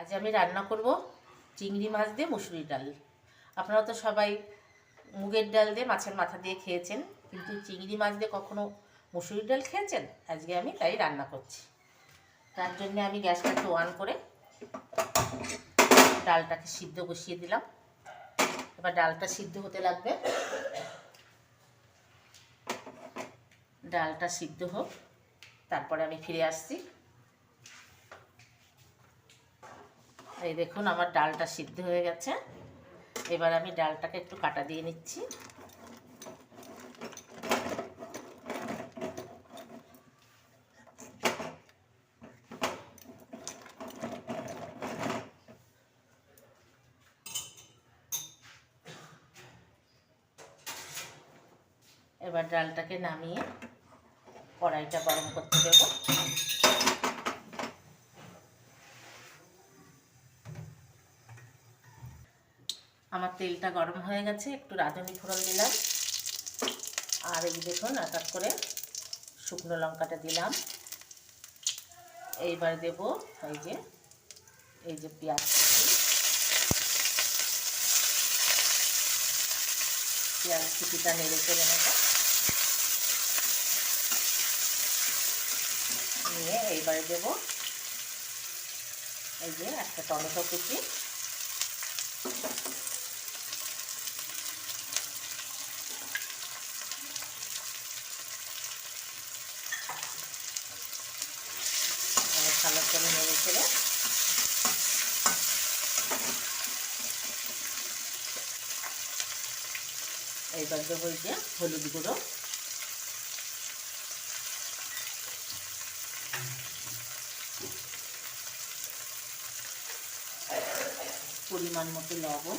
আজ আমি রান্না করব চিংড়ি মাছ দিয়ে মুসুরির ডাল। আপনারা তো সবাই মুগের ডাল দিয়ে মাছের মাথা দিয়ে খেয়েছেন, কিন্তু চিংড়ি মাছ দিয়ে কখনো মুসুরির ডাল খেয়েছেন? আজকে আমি তাই রান্না করছি। তার জন্য আমি গ্যাসটাকে অন করে ডালটাকে সিদ্ধ বসিয়ে দিলাম। এবার ডালটা সিদ্ধ হতে লাগবে। ডালটা সিদ্ধ হোক, তারপরে আমি ফিরে আসছি। এই দেখুন, আমার ডালটা সিদ্ধ হয়ে গেছে। এবার আমি ডালটাকে একটু কাটা দিয়ে নিচ্ছি। এবার ডালটাকে নামিয়ে কড়াইটা গরম করতে দেব। আমার তেলটা গরম হয়ে গেছে, একটু রাঁধুনি ফোড়ন দিলাম, আর এই দেখুন এক এক করে শুকনো লঙ্কাটা দিলাম। এইবার দেব এই যে পেঁয়াজ কুচিটা নেড়ে চেড়ে নেব। নিয়ে এইবারে দেব এই যে একটা টমেটো কুচি, ভালো করে নেড়ে চেড়ে এইবার দেবো এই যে হলুদ গুঁড়ো, পরিমাণ মতো লবণ,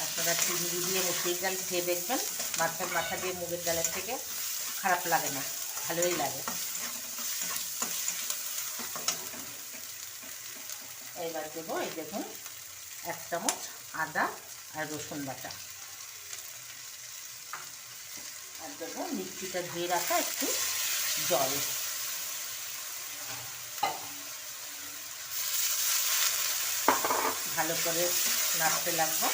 আপনারা চিংড়ি দিয়ে মুসুরির ডাল খেয়ে দেখবেন, মাছের মাথা দিয়ে মুগের ডালের থেকে খারাপ লাগে না, ভালোই লাগে। এইবার দেবো এই দেখুন 1 চামচ আদা আর রসুন বাটা, আর দেবো মিষ্টিটা ধুয়ে রাখা একটু জল। ভালো করে নাড়তে লাগবো।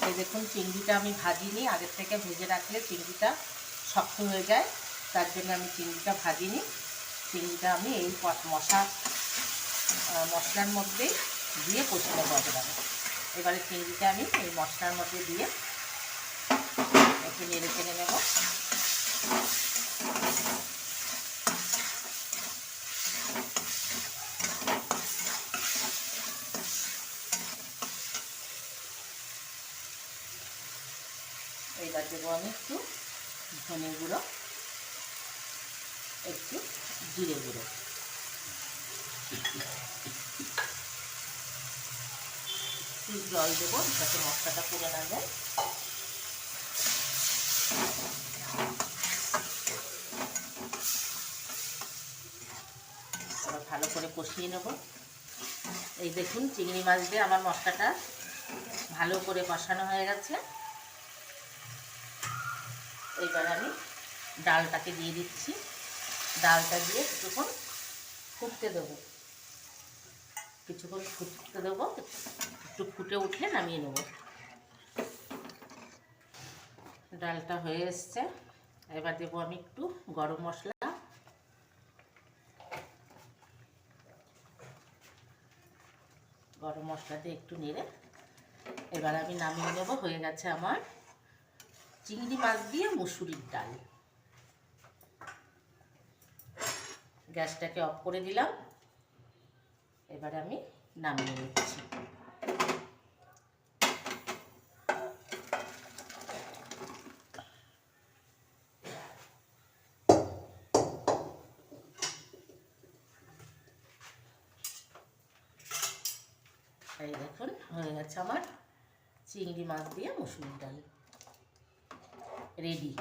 এই দেখুন, চিংড়িটা আমি ভাজিনি, আগের থেকে ভেজে রাখলে চিংড়িটা শক্ত হয়ে যায়, তার জন্য আমি চিংড়িটা ভাজিনি। চিংড়িটা আমি এই মশলার মধ্যে দিয়ে কষে নেবো একেবারে। এবারে চিংড়িটা আমি এই মশলার মধ্যে দিয়ে একটু নেড়ে চেড়ে নেব। এইবার দেবো আমি একটু ধনে গুঁড়ো, একটু জিরে গুঁড়ো, একটু জল দেবো যাতে মশলাটা পুড়ে না যায়। এবার ভালো করে কষিয়ে নেব। এই দেখুন, চিংড়ি মাছ দিয়ে আমার মশলাটা ভালো করে কষানো হয়ে গেছে। এইবার আমি ডালটাকে দিয়ে দিচ্ছি। ডালটা দিয়ে কিছুক্ষণ ফুটতে দেবো, একটু ফুটে উঠলে নামিয়ে নেব। ডালটা হয়ে এসছে। এবার দেবো আমি একটু গরম মশলা, দিয়ে একটু নেড়ে এবার আমি নামিয়ে নেব। হয়ে গেছে আমার চিংড়ি মাছ দিয়ে মুসুরির ডাল। গ্যাসটাকে অফ করে দিলাম। এবার আমি নামিয়ে নিচ্ছি। এই দেখুন, হয়ে গেছে আমার চিংড়ি মাছ দিয়ে মুসুরির ডাল রেডি।